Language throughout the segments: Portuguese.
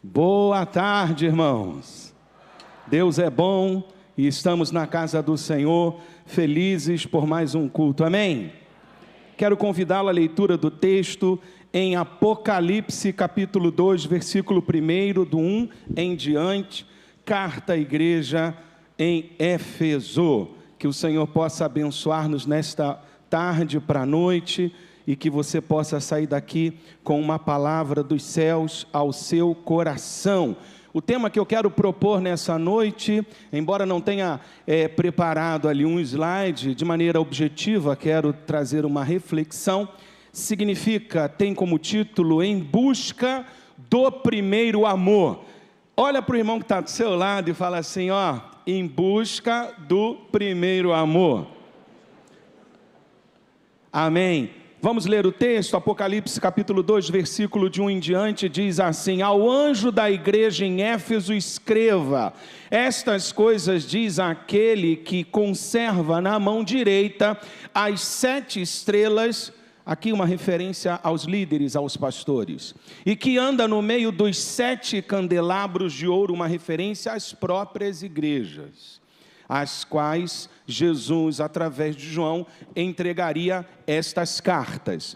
Boa tarde, irmãos. Deus é bom e estamos na casa do Senhor, felizes por mais um culto. Amém? Quero convidá-lo à leitura do texto em Apocalipse, capítulo 2, versículo 1, do 1 em diante, carta à igreja em Éfeso. Que o Senhor possa abençoar-nos nesta tarde para a noite e que você possa sair daqui com uma palavra dos céus ao seu coração. O tema que eu quero propor nessa noite, embora não tenha preparado ali um slide, de maneira objetiva, quero trazer uma reflexão, tem como título, Em Busca do Primeiro Amor. Olha para o irmão que está do seu lado e fala assim, em busca do primeiro amor. Amém. Vamos ler o texto, Apocalipse capítulo 2, versículo de 1 em diante, diz assim: Ao anjo da igreja em Éfeso escreva, estas coisas diz aquele que conserva na mão direita as 7 estrelas, aqui uma referência aos líderes, aos pastores, e que anda no meio dos 7 candelabros de ouro, uma referência às próprias igrejas, as quais Jesus, através de João, entregaria estas cartas.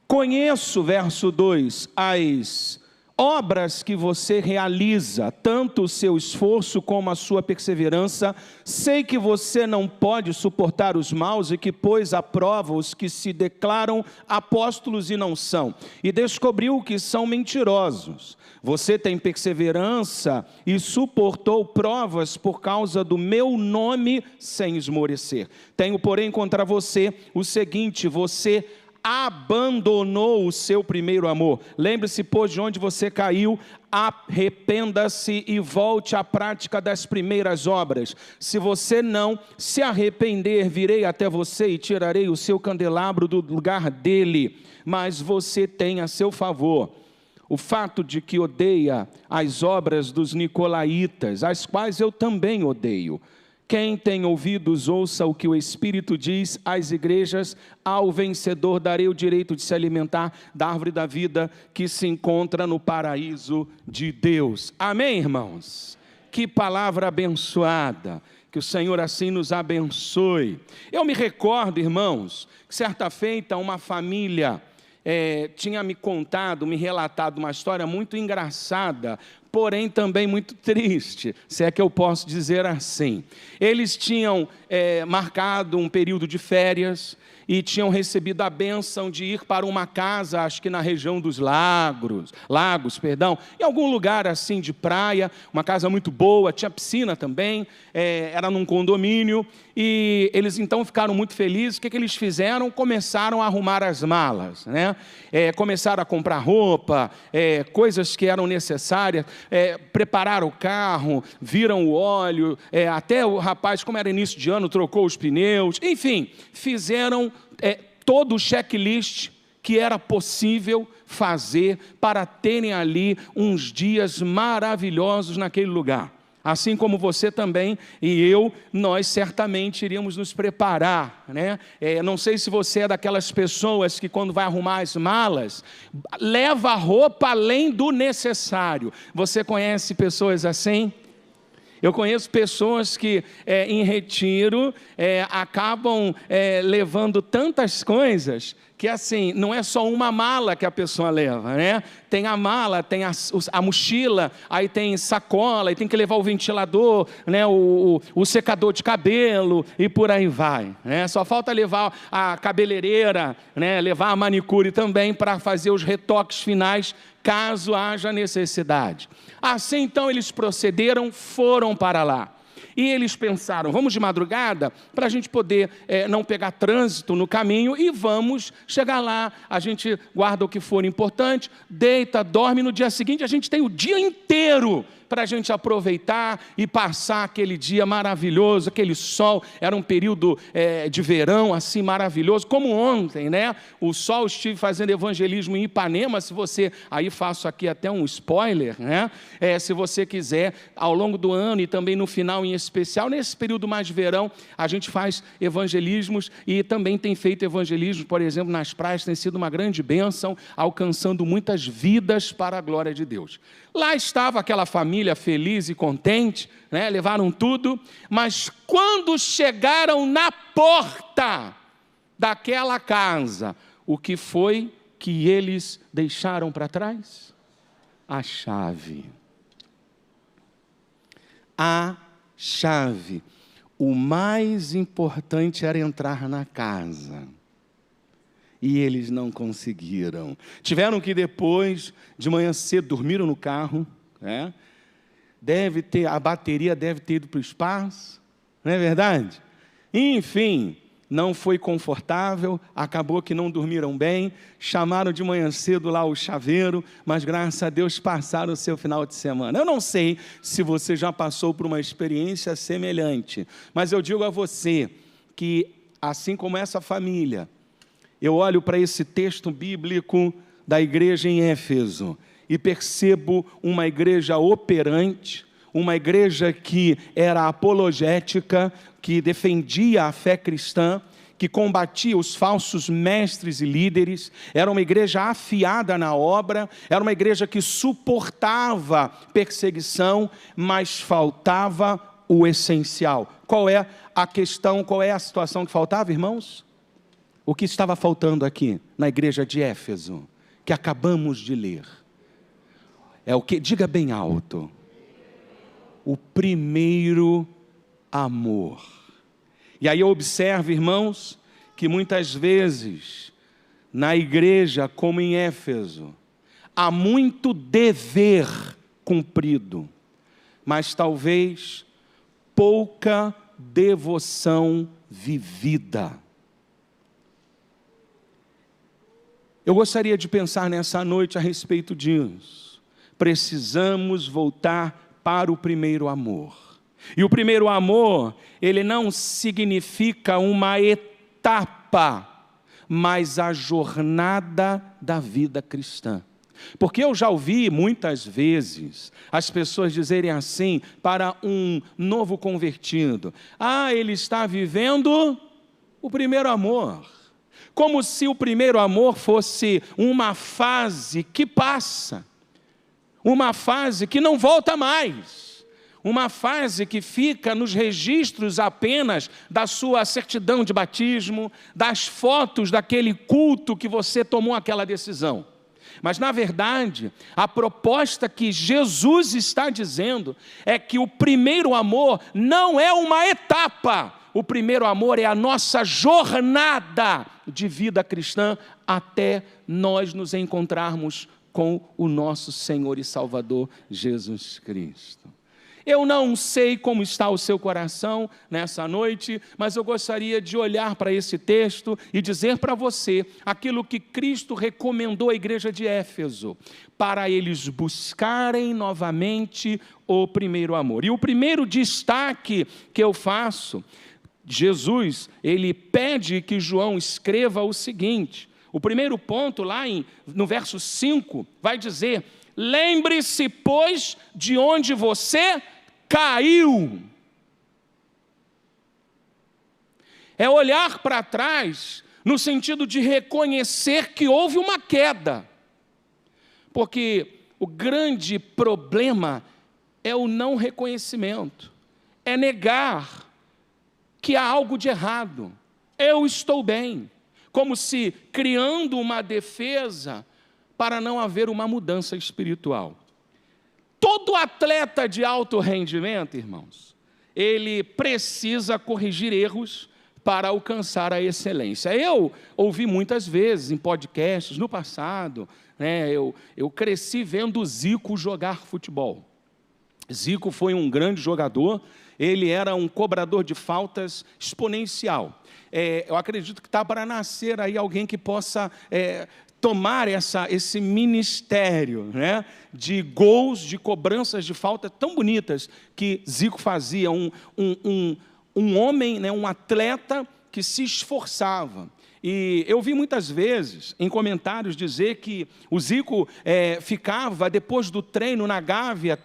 Conheço, verso 2, as obras que você realiza, tanto o seu esforço como a sua perseverança. Sei que você não pode suportar os maus e que pôs à prova os que se declaram apóstolos e não são, e descobriu que são mentirosos. Você tem perseverança e suportou provas por causa do meu nome sem esmorecer. Tenho, porém, contra você o seguinte: você abandonou o seu primeiro amor. Lembre-se, pois, de onde você caiu, arrependa-se e volte à prática das primeiras obras. Se você não se arrepender, virei até você e tirarei o seu candelabro do lugar dele. Mas você tem a seu favor o fato de que odeia as obras dos nicolaítas, as quais eu também odeio. Quem tem ouvidos, ouça o que o Espírito diz às igrejas. Ao vencedor darei o direito de se alimentar da árvore da vida que se encontra no paraíso de Deus. Amém, irmãos? Que palavra abençoada. Que o Senhor assim nos abençoe. Eu me recordo, irmãos, que certa feita uma família tinha me relatado uma história muito engraçada, porém também muito triste, se é que eu posso dizer assim. Eles tinham marcado um período de férias e tinham recebido a bênção de ir para uma casa, acho que na região dos lagos, em algum lugar assim de praia, uma casa muito boa, tinha piscina também, era num condomínio, e eles então ficaram muito felizes. O que eles fizeram? Começaram a arrumar as malas, né? Começaram a comprar roupa, coisas que eram necessárias, prepararam o carro, viram o óleo, até o rapaz, como era início de ano, trocou os pneus, enfim, fizeram todo o checklist que era possível fazer para terem ali uns dias maravilhosos naquele lugar. Assim como você também e eu, nós certamente iríamos nos preparar, né? Não sei se você é daquelas pessoas que quando vai arrumar as malas, leva a roupa além do necessário. Você conhece pessoas assim? Eu conheço pessoas que em retiro acabam levando tantas coisas que assim, não é só uma mala que a pessoa leva, né? Tem a mala, tem a mochila, aí tem sacola, e tem que levar o ventilador, né? o secador de cabelo e por aí vai, né? Só falta levar a cabeleireira, né? Levar a manicure também para fazer os retoques finais, caso haja necessidade. Assim então eles procederam, foram para lá. E eles pensaram, vamos de madrugada para a gente poder não pegar trânsito no caminho e vamos chegar lá, a gente guarda o que for importante, deita, dorme, no dia seguinte a gente tem o dia inteiro para a gente aproveitar e passar aquele dia maravilhoso, aquele sol. Era um período de verão assim maravilhoso, como ontem, né? O sol, estive fazendo evangelismo em Ipanema. Se você, aí faço aqui até um spoiler, né? Se você quiser, ao longo do ano e também no final em especial. Nesse período mais de verão, a gente faz evangelismos e também tem feito evangelismo, por exemplo, nas praias, tem sido uma grande bênção, alcançando muitas vidas para a glória de Deus. Lá estava aquela família feliz e contente, né? Levaram tudo, mas quando chegaram na porta daquela casa, o que foi que eles deixaram para trás? A chave. A chave. O mais importante era entrar na casa. E eles não conseguiram. Tiveram que depois, de manhã cedo, dormiram no carro, né? A bateria deve ter ido para o espaço, não é verdade? Enfim, não foi confortável, acabou que não dormiram bem, chamaram de manhã cedo lá o chaveiro, mas graças a Deus passaram o seu final de semana. Eu não sei se você já passou por uma experiência semelhante, mas eu digo a você que, assim como essa família, eu olho para esse texto bíblico da igreja em Éfeso e percebo uma igreja operante, uma igreja que era apologética, que defendia a fé cristã, que combatia os falsos mestres e líderes, era uma igreja afiada na obra, era uma igreja que suportava perseguição, mas faltava o essencial. Qual é a questão, qual é a situação que faltava, irmãos? O que estava faltando aqui na igreja de Éfeso, que acabamos de ler, é o que? Diga bem alto. O primeiro amor. E aí eu observo, irmãos, que muitas vezes na igreja, como em Éfeso, há muito dever cumprido, mas talvez pouca devoção vivida. Eu gostaria de pensar nessa noite a respeito disso. Precisamos voltar para o primeiro amor. E o primeiro amor, ele não significa uma etapa, mas a jornada da vida cristã. Porque eu já ouvi muitas vezes as pessoas dizerem assim para um novo convertido: ele está vivendo o primeiro amor. Como se o primeiro amor fosse uma fase que passa, uma fase que não volta mais, uma fase que fica nos registros apenas da sua certidão de batismo, das fotos daquele culto que você tomou aquela decisão. Mas, na verdade, a proposta que Jesus está dizendo é que o primeiro amor não é uma etapa. O primeiro amor é a nossa jornada de vida cristã até nós nos encontrarmos com o nosso Senhor e Salvador Jesus Cristo. Eu não sei como está o seu coração nessa noite, mas eu gostaria de olhar para esse texto e dizer para você aquilo que Cristo recomendou à igreja de Éfeso, para eles buscarem novamente o primeiro amor. E o primeiro destaque que eu faço, Jesus, ele pede que João escreva o seguinte. O primeiro ponto lá no verso 5 vai dizer: lembre-se, pois, de onde você caiu. É olhar para trás no sentido de reconhecer que houve uma queda. Porque o grande problema é o não reconhecimento, é negar que há algo de errado. Eu estou bem, como se criando uma defesa para não haver uma mudança espiritual. Todo atleta de alto rendimento, irmãos, ele precisa corrigir erros para alcançar a excelência. Eu ouvi muitas vezes em podcasts no passado, né, eu cresci vendo o Zico jogar futebol. Zico foi um grande jogador, ele era um cobrador de faltas exponencial. Eu acredito que está para nascer aí alguém que possa tomar esse ministério, né, de gols, de cobranças de falta tão bonitas que Zico fazia, um homem, né, um atleta que se esforçava. E eu vi muitas vezes em comentários dizer que o Zico ficava depois do treino na Gávea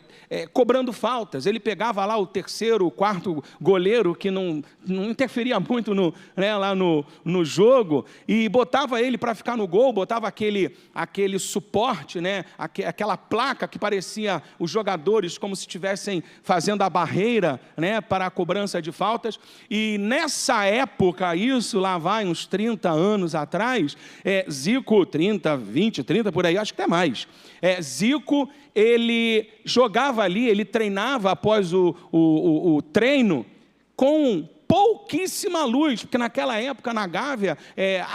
cobrando faltas. Ele pegava lá o terceiro, o quarto goleiro, que não interferia muito lá no jogo, e botava ele para ficar no gol, botava aquele suporte, aquela placa que parecia os jogadores como se estivessem fazendo a barreira para a cobrança de faltas. E nessa época, isso lá vai uns 30 anos atrás, Zico, 30 por aí, acho que até mais. Zico, ele jogava ali, ele treinava após o treino com pouquíssima luz, porque naquela época na Gávea,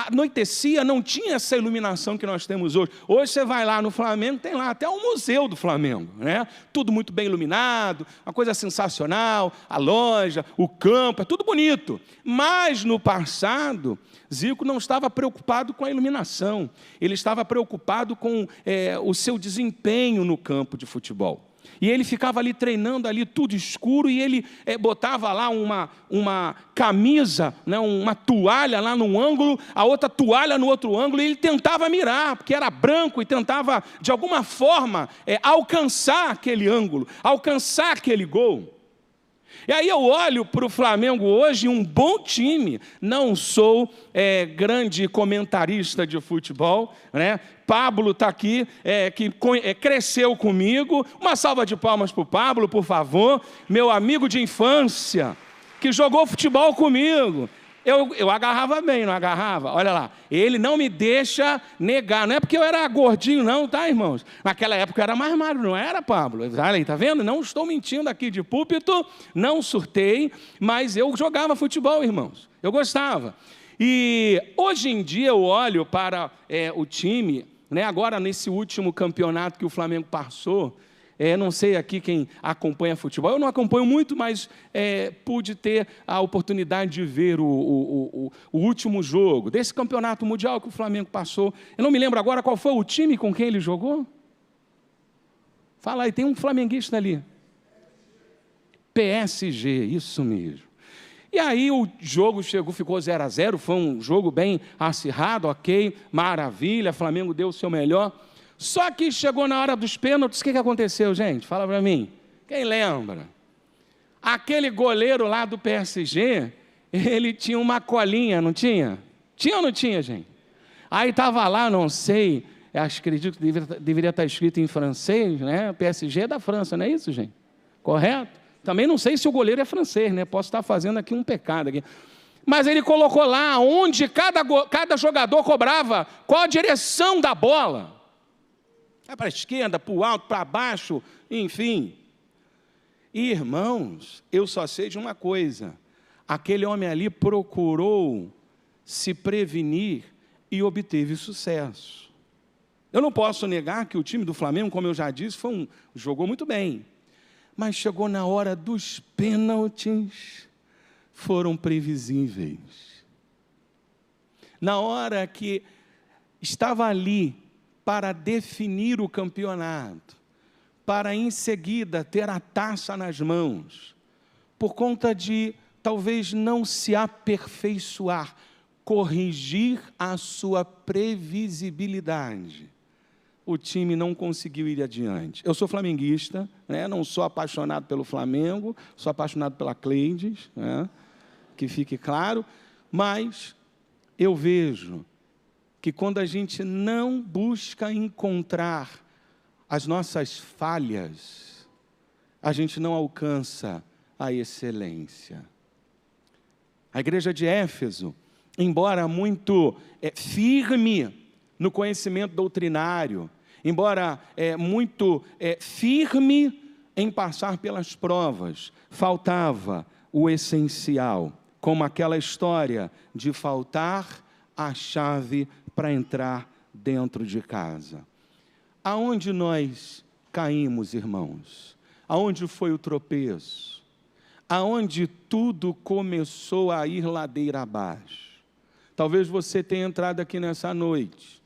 anoitecia, não tinha essa iluminação que nós temos hoje. Hoje você vai lá no Flamengo, tem lá até o museu do Flamengo, tudo muito bem iluminado, uma coisa sensacional, a loja, o campo, é tudo bonito. Mas no passado, Zico não estava preocupado com a iluminação, ele estava preocupado com o seu desempenho no campo de futebol. E ele ficava ali treinando, ali tudo escuro, e ele botava lá uma camisa, uma toalha lá num ângulo, a outra toalha no outro ângulo, e ele tentava mirar, porque era branco, e tentava, de alguma forma, alcançar aquele ângulo, alcançar aquele gol. E aí eu olho para o Flamengo hoje, um bom time. Não sou grande comentarista de futebol, Pablo está aqui, que cresceu comigo. Uma salva de palmas para o Pablo, por favor. Meu amigo de infância, que jogou futebol comigo. Eu agarrava bem, não agarrava? Olha lá, ele não me deixa negar. Não é porque eu era gordinho não, tá, irmãos? Naquela época eu era mais magro, não era, Pablo? Olha aí, tá vendo? Não estou mentindo aqui de púlpito, não surtei, mas eu jogava futebol, irmãos. Eu gostava. E hoje em dia eu olho para o time, agora nesse último campeonato que o Flamengo passou. Não sei aqui quem acompanha futebol, eu não acompanho muito, mas pude ter a oportunidade de ver o último jogo desse campeonato mundial que o Flamengo passou. Eu não me lembro agora qual foi o time com quem ele jogou. Fala aí, tem um flamenguista ali. PSG, isso mesmo. E aí o jogo ficou 0-0, foi um jogo bem acirrado, ok, maravilha, Flamengo deu o seu melhor. Só que chegou na hora dos pênaltis, o que aconteceu, gente? Fala para mim. Quem lembra? Aquele goleiro lá do PSG, ele tinha uma colinha, não tinha? Tinha ou não tinha, gente? Aí estava lá, não sei, acredito que deveria estar escrito em francês, PSG é da França, não é isso, gente? Correto? Também não sei se o goleiro é francês, Posso estar fazendo aqui um pecado aqui. Mas ele colocou lá onde cada jogador cobrava, qual a direção da bola. Para a esquerda, para o alto, para baixo, enfim. E, irmãos, eu só sei de uma coisa. Aquele homem ali procurou se prevenir e obteve sucesso. Eu não posso negar que o time do Flamengo, como eu já disse, jogou muito bem. Mas chegou na hora dos pênaltis, foram previsíveis. Na hora que estava ali para definir o campeonato, para em seguida ter a taça nas mãos, por conta de talvez não se aperfeiçoar, corrigir a sua previsibilidade, o time não conseguiu ir adiante. Eu sou flamenguista, não sou apaixonado pelo Flamengo, sou apaixonado pela Cleides, que fique claro, mas eu vejo que quando a gente não busca encontrar as nossas falhas, a gente não alcança a excelência. A igreja de Éfeso, embora muito firme no conhecimento doutrinário, embora muito firme em passar pelas provas, faltava o essencial, como aquela história de faltar a chave para entrar dentro de casa. Aonde nós caímos, irmãos? Aonde foi o tropeço? Aonde tudo começou a ir ladeira abaixo? Talvez você tenha entrado aqui nessa noite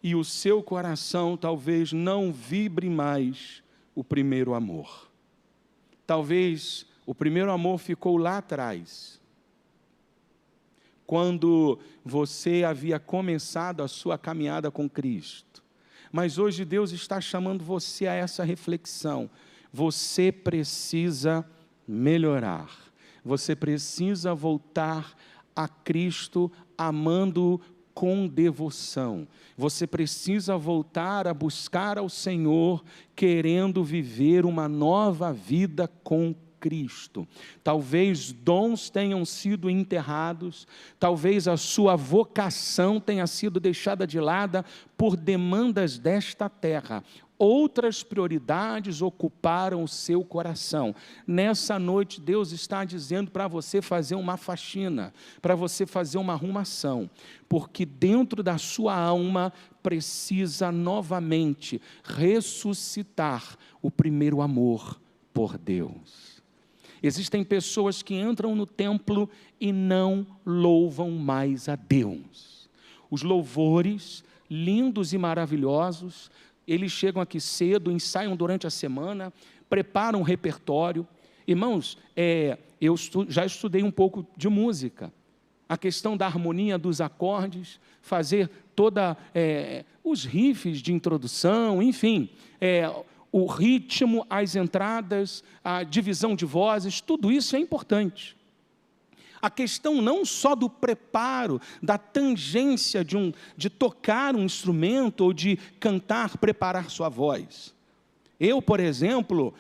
e o seu coração talvez não vibre mais o primeiro amor. Talvez o primeiro amor ficou lá atrás. quando você havia começado a sua caminhada com Cristo. Mas hoje Deus está chamando você a essa reflexão. Você precisa melhorar. Você precisa voltar a Cristo amando com devoção. Você precisa voltar a buscar ao Senhor, querendo viver uma nova vida com Cristo. Talvez dons tenham sido enterrados, talvez a sua vocação tenha sido deixada de lado por demandas desta terra. Outras prioridades ocuparam o seu coração. Nessa noite, Deus está dizendo para você fazer uma faxina, para você fazer uma arrumação, porque dentro da sua alma precisa novamente ressuscitar o primeiro amor por Deus. Existem pessoas que entram no templo e não louvam mais a Deus. Os louvores, lindos e maravilhosos, eles chegam aqui cedo, ensaiam durante a semana, preparam um repertório. Irmãos, eu já estudei um pouco de música. A questão da harmonia dos acordes, fazer os riffs de introdução, enfim, o ritmo, as entradas, a divisão de vozes, tudo isso é importante. A questão não só do preparo, da tangência de tocar um instrumento ou de cantar, preparar sua voz. Eu, por exemplo,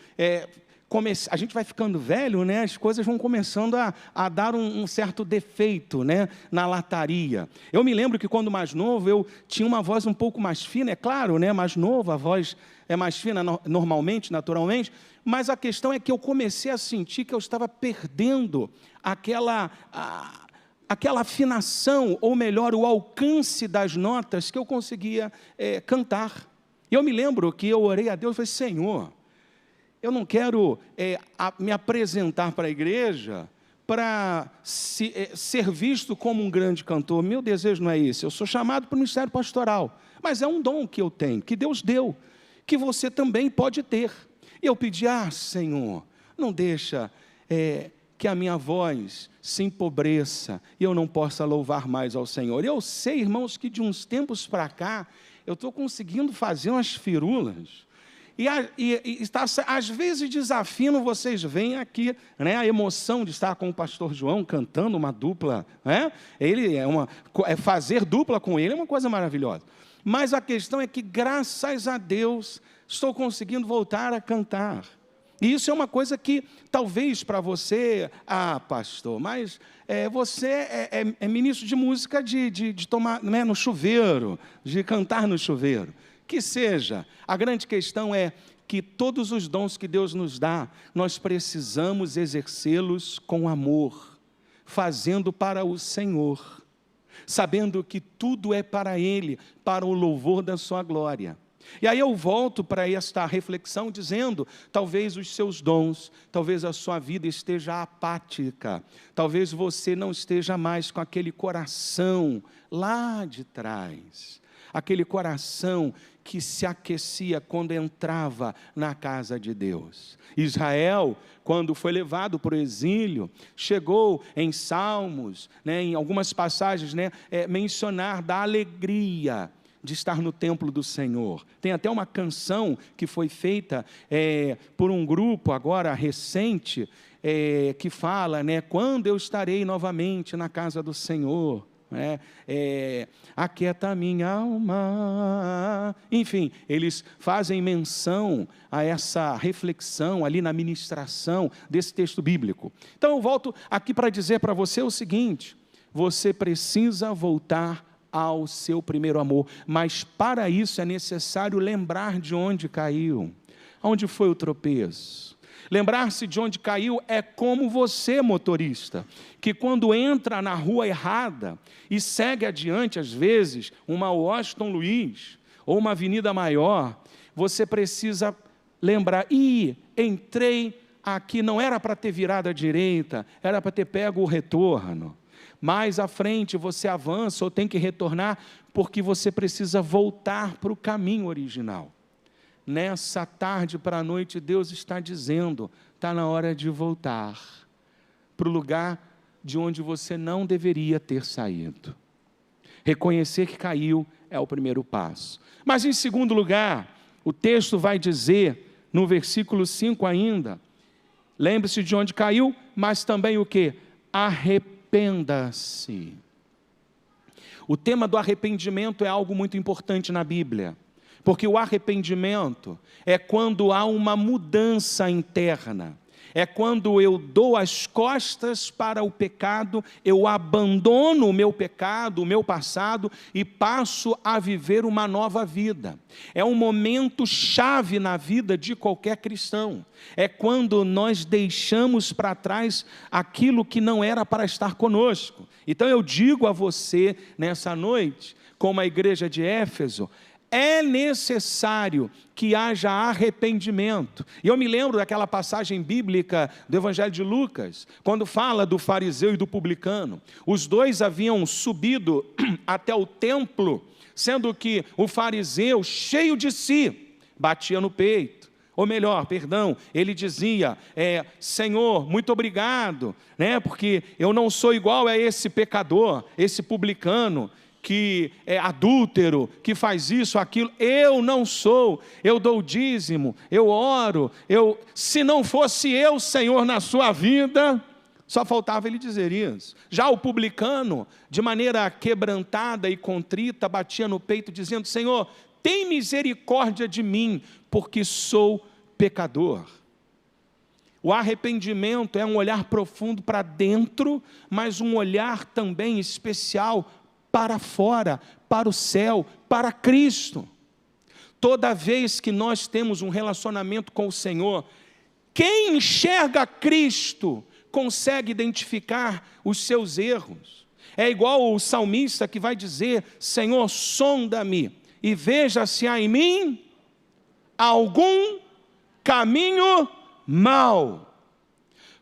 a gente vai ficando velho, né? As coisas vão começando a dar um certo defeito, né? Na lataria. Eu me lembro que quando mais novo, eu tinha uma voz um pouco mais fina, é claro, né? Mais novo, a voz é mais fina normalmente, naturalmente, mas a questão é que eu comecei a sentir que eu estava perdendo aquela afinação, ou melhor, o alcance das notas que eu conseguia cantar. E eu me lembro que eu orei a Deus e falei: Senhor, eu não quero me apresentar para a igreja para ser visto como um grande cantor. Meu desejo não é esse. Eu sou chamado para o ministério pastoral, mas é um dom que eu tenho, que Deus deu, que você também pode ter. E eu pedi: Senhor, não deixa que a minha voz se empobreça e eu não possa louvar mais ao Senhor. Eu sei, irmãos, que de uns tempos para cá, eu estou conseguindo fazer umas firulas. Às vezes desafino, vocês veem aqui, né, a emoção de estar com o pastor João cantando uma dupla, né? Fazer dupla com ele é uma coisa maravilhosa. Mas a questão é que, graças a Deus, estou conseguindo voltar a cantar. E isso é uma coisa que, talvez para você, pastor, mas você é ministro de música de tomar, né, no chuveiro, de cantar no chuveiro. Que seja, a grande questão é que todos os dons que Deus nos dá, nós precisamos exercê-los com amor, fazendo para o Senhor, sabendo que tudo é para Ele, para o louvor da sua glória. E aí eu volto para esta reflexão dizendo: talvez os seus dons, talvez a sua vida esteja apática, talvez você não esteja mais com aquele coração lá de trás, aquele coração que se aquecia quando entrava na casa de Deus. Israel, quando foi levado para o exílio, chegou em Salmos, né, em algumas passagens, né, mencionar da alegria de estar no templo do Senhor. Tem até uma canção que foi feita por um grupo agora recente, que fala, né, quando eu estarei novamente na casa do Senhor, aquieta minha alma. Enfim, eles fazem menção a essa reflexão ali na ministração desse texto bíblico. Então eu volto aqui para dizer para você o seguinte: você precisa voltar ao seu primeiro amor, mas para isso é necessário lembrar de onde caiu, onde foi o tropeço. Lembrar-se de onde caiu é como você, motorista, que quando entra na rua errada e segue adiante, às vezes, uma Washington Luiz ou uma avenida maior, você precisa lembrar: entrei aqui, não era para ter virado à direita, era para ter pego o retorno. Mais à frente você avança ou tem que retornar, porque você precisa voltar para o caminho original. Nessa tarde para a noite, Deus está dizendo: está na hora de voltar para o lugar de onde você não deveria ter saído. Reconhecer que caiu é o primeiro passo. Mas em segundo lugar, o texto vai dizer, no versículo 5 ainda, lembre-se de onde caiu, mas também o quê? Arrependa-se. O tema do arrependimento é algo muito importante na Bíblia, porque o arrependimento é quando há uma mudança interna, é quando eu dou as costas para o pecado, eu abandono o meu pecado, o meu passado e passo a viver uma nova vida. É um momento chave na vida de qualquer cristão. É quando nós deixamos para trás aquilo que não era para estar conosco. Então eu digo a você nessa noite, como a igreja de Éfeso, é necessário que haja arrependimento. E eu me lembro daquela passagem bíblica do Evangelho de Lucas, quando fala do fariseu e do publicano. Os dois haviam subido até o templo, sendo que o fariseu, cheio de si, batia no peito. Ou melhor, perdão, ele dizia, Senhor, muito obrigado, né, porque eu não sou igual a esse pecador, esse publicano, que é adúltero, que faz isso, aquilo, eu não sou, eu dou o dízimo, eu oro, se não fosse eu, Senhor, na sua vida, só faltava ele dizer isso. Já o publicano, de maneira quebrantada e contrita, batia no peito dizendo, Senhor, tem misericórdia de mim, porque sou pecador. O arrependimento é um olhar profundo para dentro, mas um olhar também especial para fora, para o céu, para Cristo. Toda vez que nós temos um relacionamento com o Senhor, quem enxerga Cristo consegue identificar os seus erros. É igual o salmista que vai dizer, Senhor, sonda-me e veja se há em mim algum caminho mau.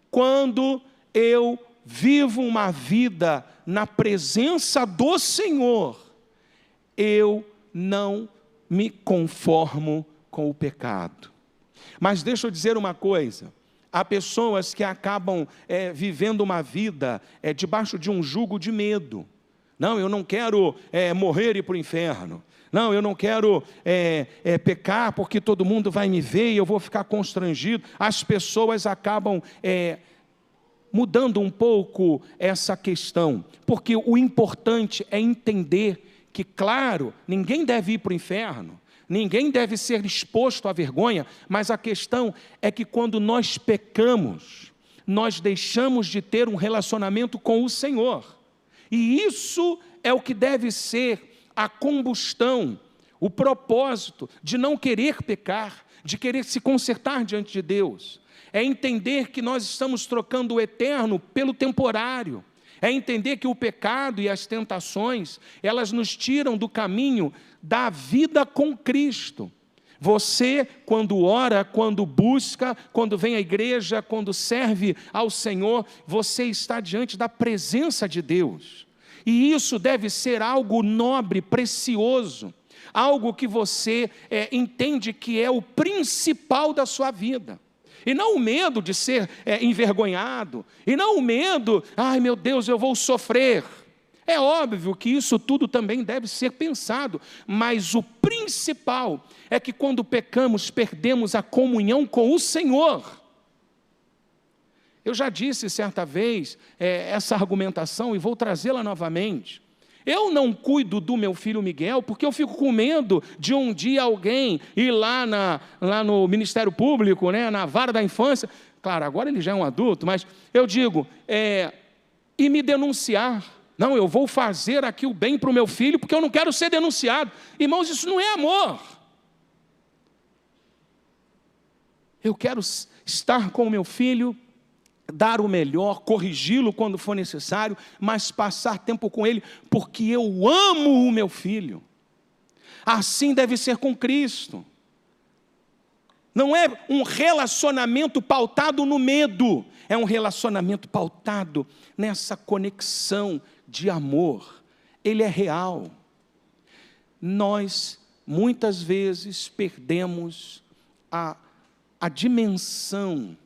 Quando eu vivo uma vida na presença do Senhor, eu não me conformo com o pecado. Mas deixa eu dizer uma coisa, há pessoas que acabam vivendo uma vida debaixo de um jugo de medo. Não, eu não quero morrer e ir para o inferno. Não, eu não quero pecar porque todo mundo vai me ver e eu vou ficar constrangido. As pessoas acabam mudando um pouco essa questão, porque o importante é entender que, claro, ninguém deve ir para o inferno, ninguém deve ser exposto à vergonha, mas a questão é que quando nós pecamos, nós deixamos de ter um relacionamento com o Senhor, e isso é o que deve ser a combustão, o propósito de não querer pecar, de querer se consertar diante de Deus. É entender que nós estamos trocando o eterno pelo temporário. É entender que o pecado e as tentações, elas nos tiram do caminho da vida com Cristo. Você, quando ora, quando busca, quando vem à igreja, quando serve ao Senhor, você está diante da presença de Deus. E isso deve ser algo nobre, precioso, algo que você entende que é o principal da sua vida. E não o medo de ser envergonhado, e não o medo, ai meu Deus, eu vou sofrer. É óbvio que isso tudo também deve ser pensado, mas o principal é que quando pecamos, perdemos a comunhão com o Senhor. Eu já disse certa vez essa argumentação e vou trazê-la novamente. Eu não cuido do meu filho Miguel porque eu fico com medo de um dia alguém ir lá no Ministério Público, né, na vara da infância, claro, agora ele já é um adulto, mas eu digo, e me denunciar. Não, eu vou fazer aqui o bem para o meu filho porque eu não quero ser denunciado. Irmãos, isso não é amor. Eu quero estar com o meu filho, dar o melhor, corrigi-lo quando for necessário, mas passar tempo com ele, porque eu amo o meu filho. Assim deve ser com Cristo. Não é um relacionamento pautado no medo, é um relacionamento pautado nessa conexão de amor. Ele é real. Nós, muitas vezes, perdemos a dimensão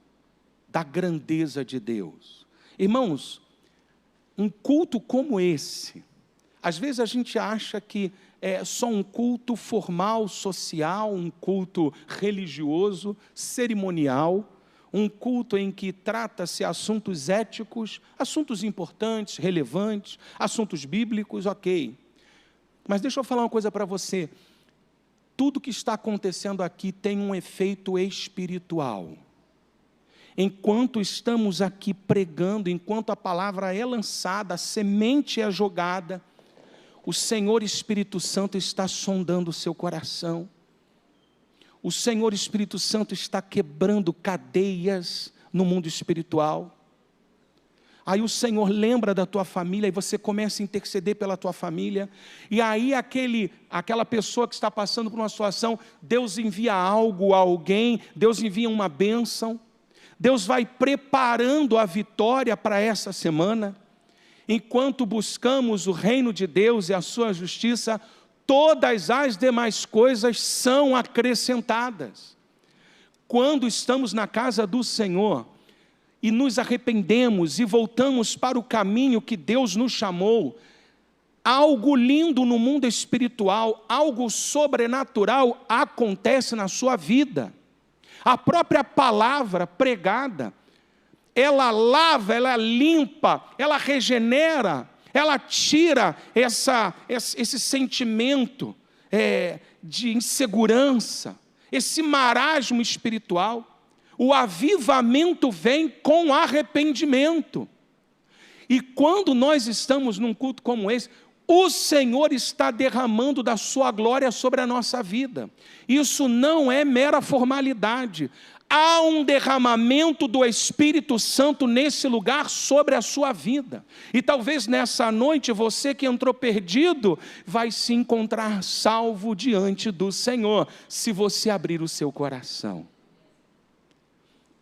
da grandeza de Deus. Irmãos, um culto como esse, às vezes a gente acha que é só um culto formal, social, um culto religioso, cerimonial, um culto em que trata-se assuntos éticos, assuntos importantes, relevantes, assuntos bíblicos, ok. Mas deixa eu falar uma coisa para você. Tudo que está acontecendo aqui tem um efeito espiritual. Enquanto estamos aqui pregando, enquanto a palavra é lançada, a semente é jogada, o Senhor Espírito Santo está sondando o seu coração. O Senhor Espírito Santo está quebrando cadeias no mundo espiritual. Aí o Senhor lembra da tua família e você começa a interceder pela tua família. E aí aquela pessoa que está passando por uma situação, Deus envia algo a alguém, Deus envia uma bênção. Deus vai preparando a vitória para essa semana. Enquanto buscamos o reino de Deus e a sua justiça, todas as demais coisas são acrescentadas. Quando estamos na casa do Senhor e nos arrependemos e voltamos para o caminho que Deus nos chamou, algo lindo no mundo espiritual, algo sobrenatural acontece na sua vida. A própria palavra pregada, ela lava, ela limpa, ela regenera, ela tira esse sentimento de insegurança, esse marasmo espiritual. O avivamento vem com arrependimento. E quando nós estamos num culto como esse, o Senhor está derramando da sua glória sobre a nossa vida. Isso não é mera formalidade. Há um derramamento do Espírito Santo nesse lugar sobre a sua vida. E talvez nessa noite, você que entrou perdido, vai se encontrar salvo diante do Senhor, se você abrir o seu coração.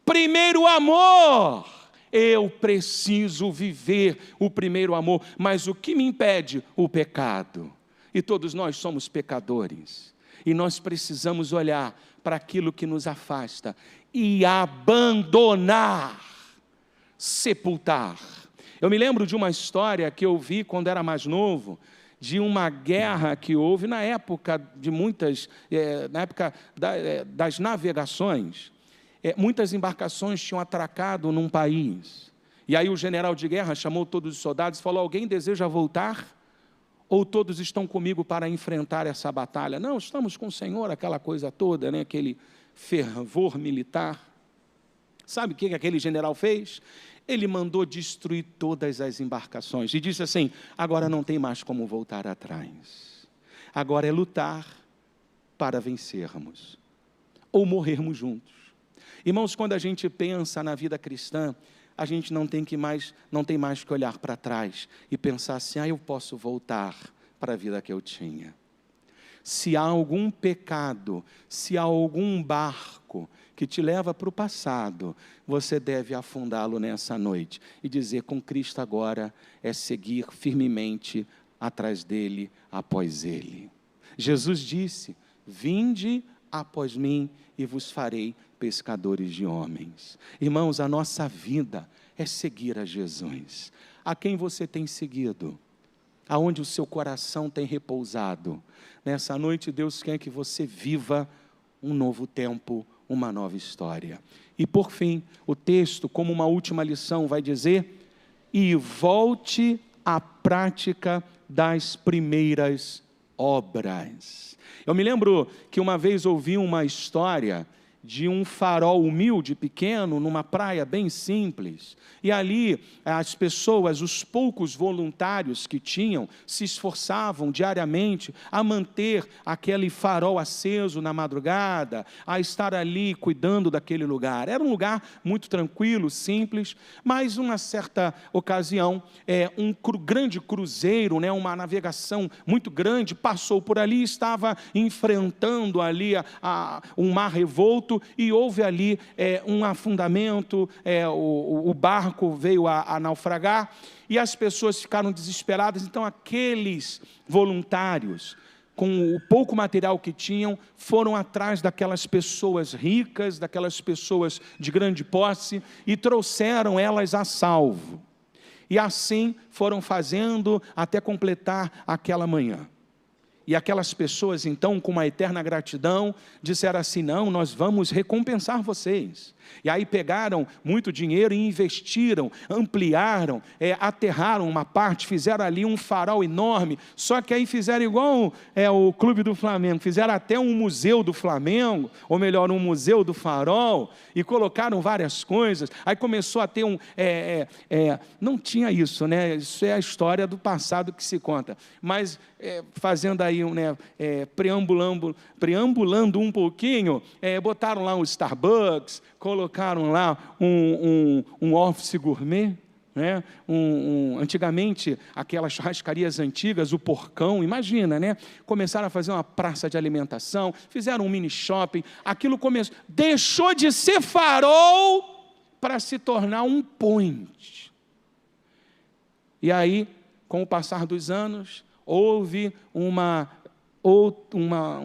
Primeiro amor. Eu preciso viver o primeiro amor, mas o que me impede? O pecado. E todos nós somos pecadores. E nós precisamos olhar para aquilo que nos afasta e abandonar, sepultar. Eu me lembro de uma história que eu vi quando era mais novo, de uma guerra que houve na época de das navegações. Muitas embarcações tinham atracado num país. E aí o general de guerra chamou todos os soldados e falou: alguém deseja voltar? Ou todos estão comigo para enfrentar essa batalha? Não, estamos com o Senhor, aquela coisa toda, né? Aquele fervor militar. Sabe o que aquele general fez? Ele mandou destruir todas as embarcações e disse assim: agora não tem mais como voltar atrás. Agora é lutar para vencermos ou morrermos juntos. Irmãos, quando a gente pensa na vida cristã, a gente não tem mais que olhar para trás e pensar assim: eu posso voltar para a vida que eu tinha. Se há algum pecado, se há algum barco que te leva para o passado, você deve afundá-lo nessa noite e dizer: com Cristo agora é seguir firmemente atrás dele, após ele. Jesus disse: vinde após mim e vos farei pescadores de homens. Irmãos, a nossa vida é seguir a Jesus. A quem você tem seguido? Aonde o seu coração tem repousado? Nessa noite, Deus quer que você viva um novo tempo, uma nova história. E por fim, o texto, como uma última lição, vai dizer: e volte à prática das primeiras obras. Eu me lembro que uma vez ouvi uma história de um farol humilde, pequeno, numa praia bem simples. E ali as pessoas, os poucos voluntários que tinham, se esforçavam diariamente a manter aquele farol aceso na madrugada, a estar ali cuidando daquele lugar. Era um lugar muito tranquilo, simples, mas uma certa ocasião, um grande cruzeiro, uma navegação muito grande, passou por ali, estava enfrentando ali um mar revolto, e houve ali um afundamento, o barco veio a naufragar, e as pessoas ficaram desesperadas. Então aqueles voluntários, com o pouco material que tinham, foram atrás daquelas pessoas ricas, daquelas pessoas de grande posse, e trouxeram elas a salvo. E assim foram fazendo até completar aquela manhã. E aquelas pessoas, então, com uma eterna gratidão, disseram assim: não, nós vamos recompensar vocês. E aí pegaram muito dinheiro e investiram, ampliaram, aterraram uma parte, fizeram ali um farol enorme. Só que aí fizeram igual o Clube do Flamengo, fizeram até um museu do Flamengo, ou melhor, um museu do farol, e colocaram várias coisas. Aí começou a ter não tinha isso, né? Isso é a história do passado que se conta. Mas fazendo aí, preambulando um pouquinho, botaram lá um Starbucks, colocaram lá um office gourmet, né? Antigamente, aquelas churrascarias antigas, o Porcão, imagina, né? Começaram a fazer uma praça de alimentação, fizeram um mini shopping, aquilo deixou de ser farol para se tornar um point. E aí, com o passar dos anos, houve um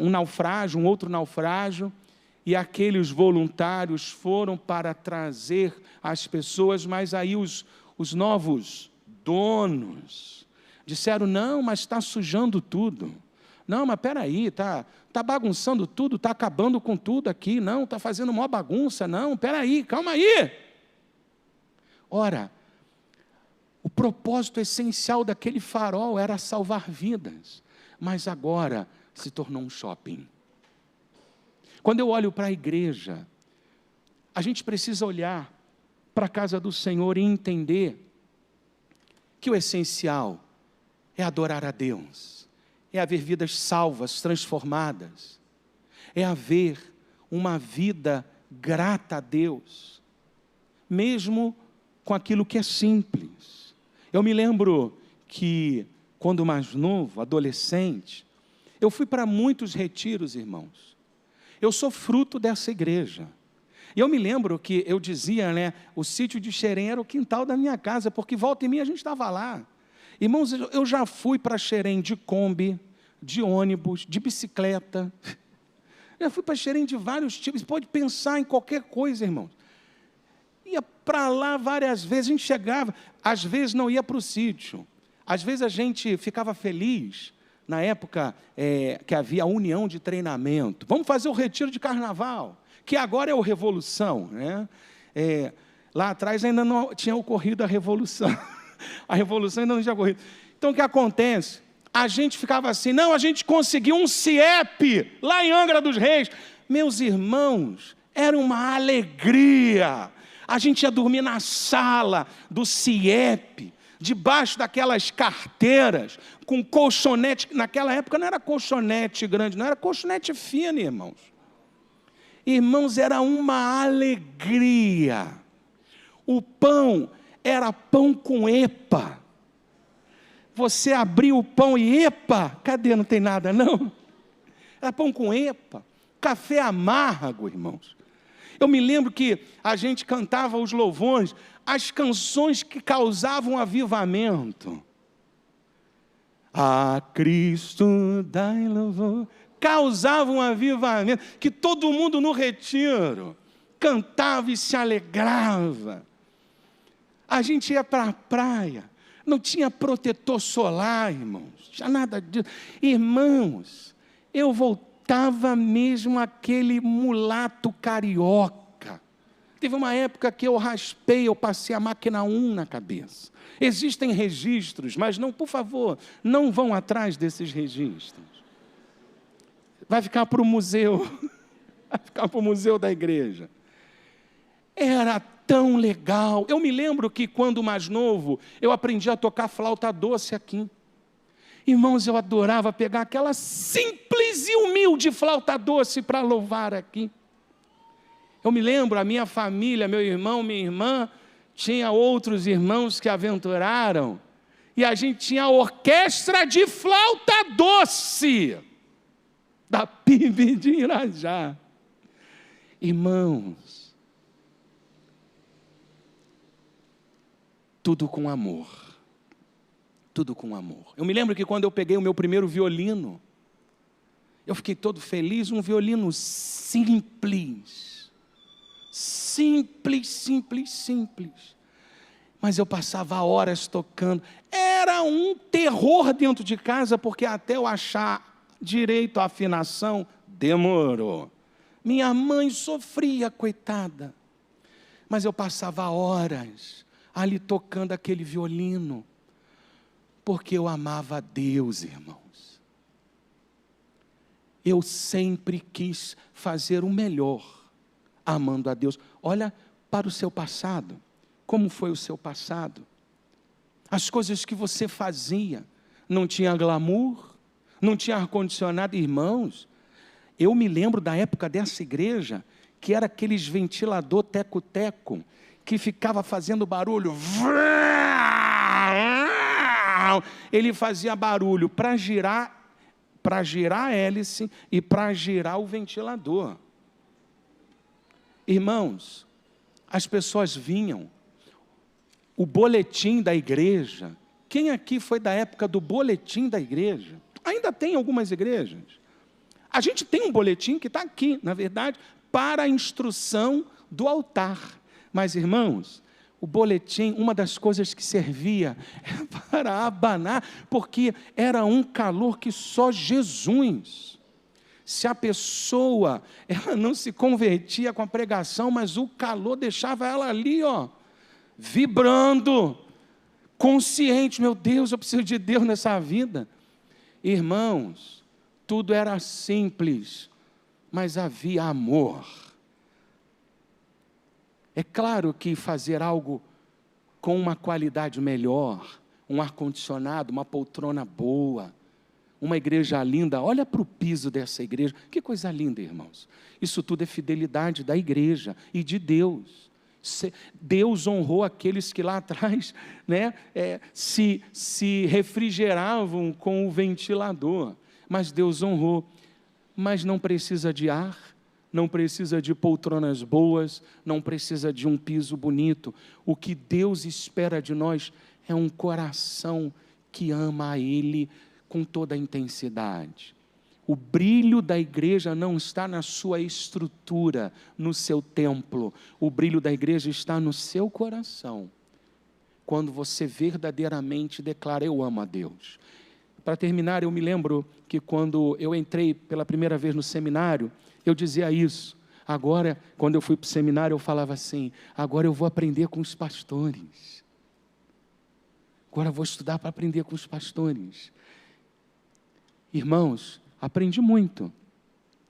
naufrágio, um outro naufrágio, e aqueles voluntários foram para trazer as pessoas, mas aí os novos donos disseram: não, mas está sujando tudo. Não, mas espera aí, está bagunçando tudo, está acabando com tudo aqui. Não, está fazendo uma bagunça. Não, espera aí, calma aí. Ora, o propósito essencial daquele farol era salvar vidas, mas agora se tornou um shopping. Quando eu olho para a igreja, a gente precisa olhar para a casa do Senhor e entender que o essencial é adorar a Deus, é haver vidas salvas, transformadas, é haver uma vida grata a Deus, mesmo com aquilo que é simples. Eu me lembro que, quando mais novo, adolescente, eu fui para muitos retiros, irmãos. Eu sou fruto dessa igreja. E eu me lembro que eu dizia, né, o sítio de Xerém era o quintal da minha casa, porque volta e meia a gente estava lá. Irmãos, eu já fui para Xerém de Kombi, de ônibus, de bicicleta. Já fui para Xerém de vários tipos. Você pode pensar em qualquer coisa, irmãos. Ia para lá várias vezes, a gente chegava, às vezes não ia para o sítio. Às vezes a gente ficava feliz. Na época que havia a união de treinamento, vamos fazer o retiro de carnaval, que agora é o Revolução, né? Lá atrás ainda não tinha ocorrido a Revolução, a Revolução ainda não tinha ocorrido. Então o que acontece? A gente ficava assim: não, a gente conseguiu um CIEP lá em Angra dos Reis. Meus irmãos, era uma alegria. A gente ia dormir na sala do CIEP, debaixo daquelas carteiras, com colchonete. Naquela época não era colchonete grande, não era colchonete fino, irmãos. Irmãos, era uma alegria. O pão era pão com epa. Você abria o pão e epa, cadê? Não tem nada, não? Era pão com epa. Café amargo, irmãos. Eu me lembro que a gente cantava os louvores, as canções que causavam avivamento. A Cristo dai louvor. Causavam avivamento, que todo mundo no retiro cantava e se alegrava. A gente ia para a praia, não tinha protetor solar, irmãos, não tinha nada disso. Irmãos, eu voltava mesmo aquele mulato carioca. Teve uma época que eu passei a máquina 1 na cabeça. Existem registros, mas não, por favor, não vão atrás desses registros. Vai ficar para o museu, vai ficar para o museu da igreja. Era tão legal. Eu me lembro que, quando mais novo, eu aprendi a tocar flauta doce aqui. Irmãos, eu adorava pegar aquela simples e humilde flauta doce para louvar aqui. Eu me lembro, a minha família, meu irmão, minha irmã, tinha outros irmãos que aventuraram, e a gente tinha a orquestra de flauta doce, da PIB de Irajá. Irmãos, tudo com amor. Tudo com amor. Eu me lembro que, quando eu peguei o meu primeiro violino, eu fiquei todo feliz. Um violino simples. Simples, simples, simples. Mas eu passava horas tocando. Era um terror dentro de casa, porque até eu achar direito a afinação, demorou. Minha mãe sofria, coitada. Mas eu passava horas ali tocando aquele violino, porque eu amava a Deus, irmãos. Eu sempre quis fazer o melhor, amando a Deus. Olha para o seu passado. Como foi o seu passado? As coisas que você fazia, não tinha glamour, não tinha ar-condicionado, irmãos. Eu me lembro da época dessa igreja, que era aqueles ventilador teco-teco, que ficava fazendo barulho. Ele fazia barulho para girar a hélice e para girar o ventilador. Irmãos, as pessoas vinham, o boletim da igreja. Quem aqui foi da época do boletim da igreja? Ainda tem algumas igrejas. A gente tem um boletim que está aqui, na verdade, para a instrução do altar. Mas, irmãos, o boletim, uma das coisas que servia era para abanar, porque era um calor que só Jesus. Se a pessoa, ela não se convertia com a pregação, mas o calor deixava ela ali, vibrando, consciente. Meu Deus, eu preciso de Deus nessa vida. Irmãos, tudo era simples, mas havia amor. É claro que fazer algo com uma qualidade melhor, um ar-condicionado, uma poltrona boa, uma igreja linda, olha para o piso dessa igreja, que coisa linda, irmãos. Isso tudo é fidelidade da igreja e de Deus. Deus honrou aqueles que lá atrás, se refrigeravam com o ventilador, mas Deus honrou. Mas não precisa de ar, não precisa de poltronas boas, não precisa de um piso bonito. O que Deus espera de nós é um coração que ama a Ele com toda a intensidade. O brilho da igreja não está na sua estrutura, no seu templo. O brilho da igreja está no seu coração. Quando você verdadeiramente declara, eu amo a Deus. Para terminar, eu me lembro que quando eu entrei pela primeira vez no seminário, eu dizia isso. Agora, quando eu fui para o seminário, eu falava assim, agora eu vou aprender com os pastores. Agora eu vou estudar para aprender com os pastores. Irmãos, aprendi muito.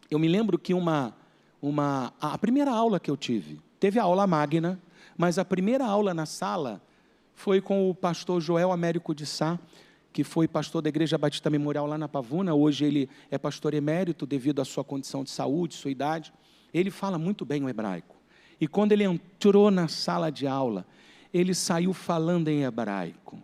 Eu me lembro que a primeira aula que eu teve a aula magna, mas a primeira aula na sala foi com o pastor Joel Américo de Sá, que foi pastor da Igreja Batista Memorial lá na Pavuna. Hoje ele é pastor emérito devido à sua condição de saúde, sua idade. Ele fala muito bem o hebraico. E quando ele entrou na sala de aula, ele saiu falando em hebraico.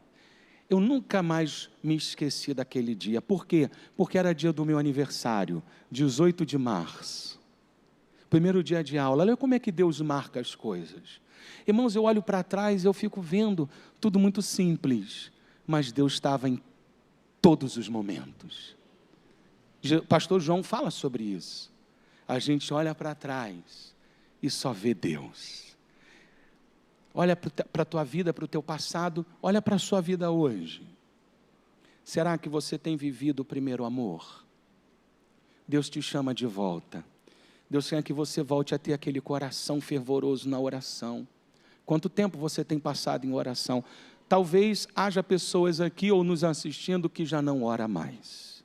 Eu nunca mais me esqueci daquele dia. Por quê? Porque era dia do meu aniversário, 18 de março. Primeiro dia de aula. Olha como é que Deus marca as coisas. Irmãos, eu olho para trás e eu fico vendo tudo muito simples. Mas Deus estava em todos os momentos. Pastor João fala sobre isso. A gente olha para trás e só vê Deus. Olha para a tua vida, para o teu passado, olha para a sua vida hoje. Será que você tem vivido o primeiro amor? Deus te chama de volta. Deus quer que você volte a ter aquele coração fervoroso na oração. Quanto tempo você tem passado em oração? Talvez haja pessoas aqui ou nos assistindo que já não ora mais.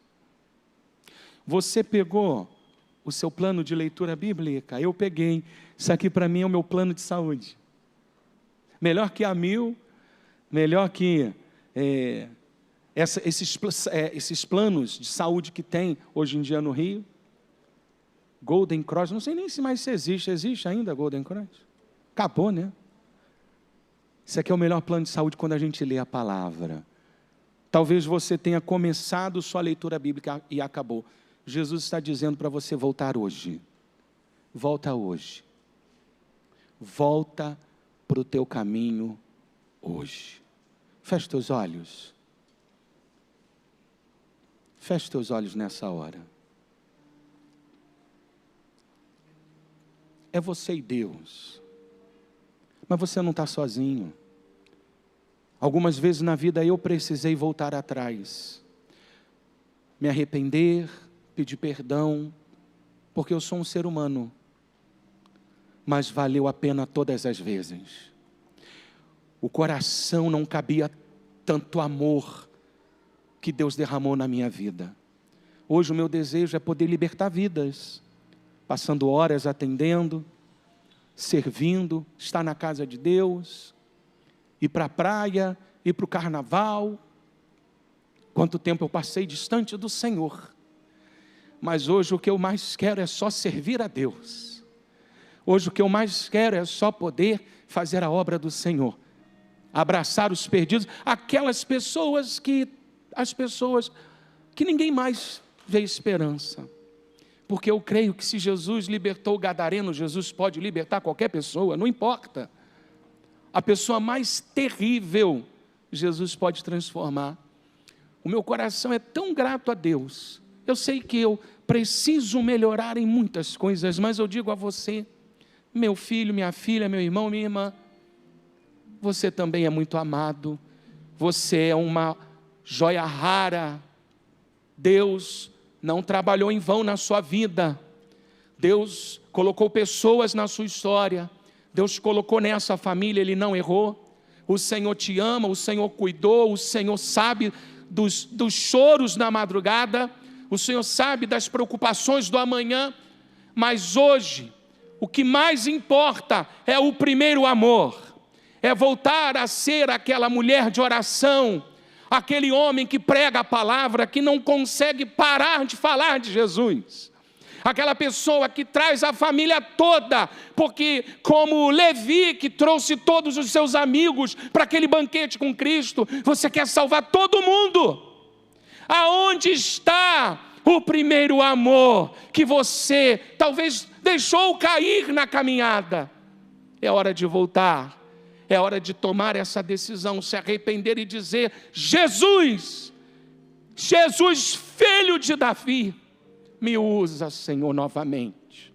Você pegou o seu plano de leitura bíblica? Eu peguei. Isso aqui para mim é o meu plano de saúde. Melhor que a 1000, melhor que esses planos de saúde que tem hoje em dia no Rio. Golden Cross, não sei nem se mais existe ainda Golden Cross? Acabou, né? Isso aqui é o melhor plano de saúde quando a gente lê a palavra. Talvez você tenha começado sua leitura bíblica e acabou. Jesus está dizendo para você voltar hoje. Volta hoje. Volta para o teu caminho hoje. Feche teus olhos. Feche teus olhos nessa hora. É você e Deus. Mas você não está sozinho. Algumas vezes na vida eu precisei voltar atrás, me arrepender, pedir perdão, porque eu sou um ser humano, mas valeu a pena todas as vezes. O coração não cabia tanto amor que Deus derramou na minha vida. Hoje o meu desejo é poder libertar vidas, passando horas atendendo, servindo, estar na casa de Deus, ir para a praia, ir para o carnaval. Quanto tempo eu passei distante do Senhor. Mas hoje o que eu mais quero é só servir a Deus. Hoje o que eu mais quero é só poder fazer a obra do Senhor. Abraçar os perdidos, aquelas pessoas que ninguém mais vê esperança. Porque eu creio que se Jesus libertou o gadareno, Jesus pode libertar qualquer pessoa, não importa. A pessoa mais terrível, Jesus pode transformar. O meu coração é tão grato a Deus. Eu sei que eu preciso melhorar em muitas coisas, mas eu digo a você, meu filho, minha filha, meu irmão, minha irmã, você também é muito amado, você é uma joia rara. Deus não trabalhou em vão na sua vida, Deus colocou pessoas na sua história, Deus colocou nessa família, Ele não errou. O Senhor te ama, o Senhor cuidou, o Senhor sabe dos choros na madrugada, o Senhor sabe das preocupações do amanhã, mas hoje, o que mais importa é o primeiro amor, é voltar a ser aquela mulher de oração, aquele homem que prega a palavra, que não consegue parar de falar de Jesus, aquela pessoa que traz a família toda, porque como Levi, que trouxe todos os seus amigos para aquele banquete com Cristo, você quer salvar todo mundo. Aonde está o primeiro amor que você talvez deixou cair na caminhada? É hora de voltar. É hora de tomar essa decisão, se arrepender e dizer: Jesus, filho de Davi, me usa, Senhor, novamente.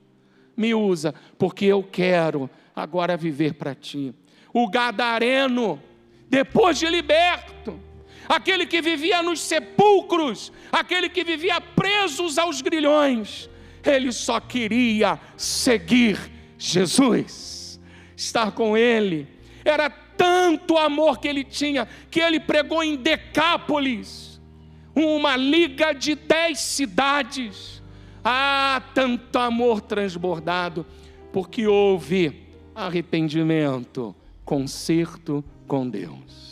Me usa, porque eu quero agora viver para Ti. O gadareno, depois de liberto, aquele que vivia nos sepulcros, aquele que vivia presos aos grilhões, ele só queria seguir Jesus, estar com Ele. Era tanto amor que ele tinha, que ele pregou em Decápolis, uma liga de 10 cidades. Tanto amor transbordado, porque houve arrependimento, conserto com Deus.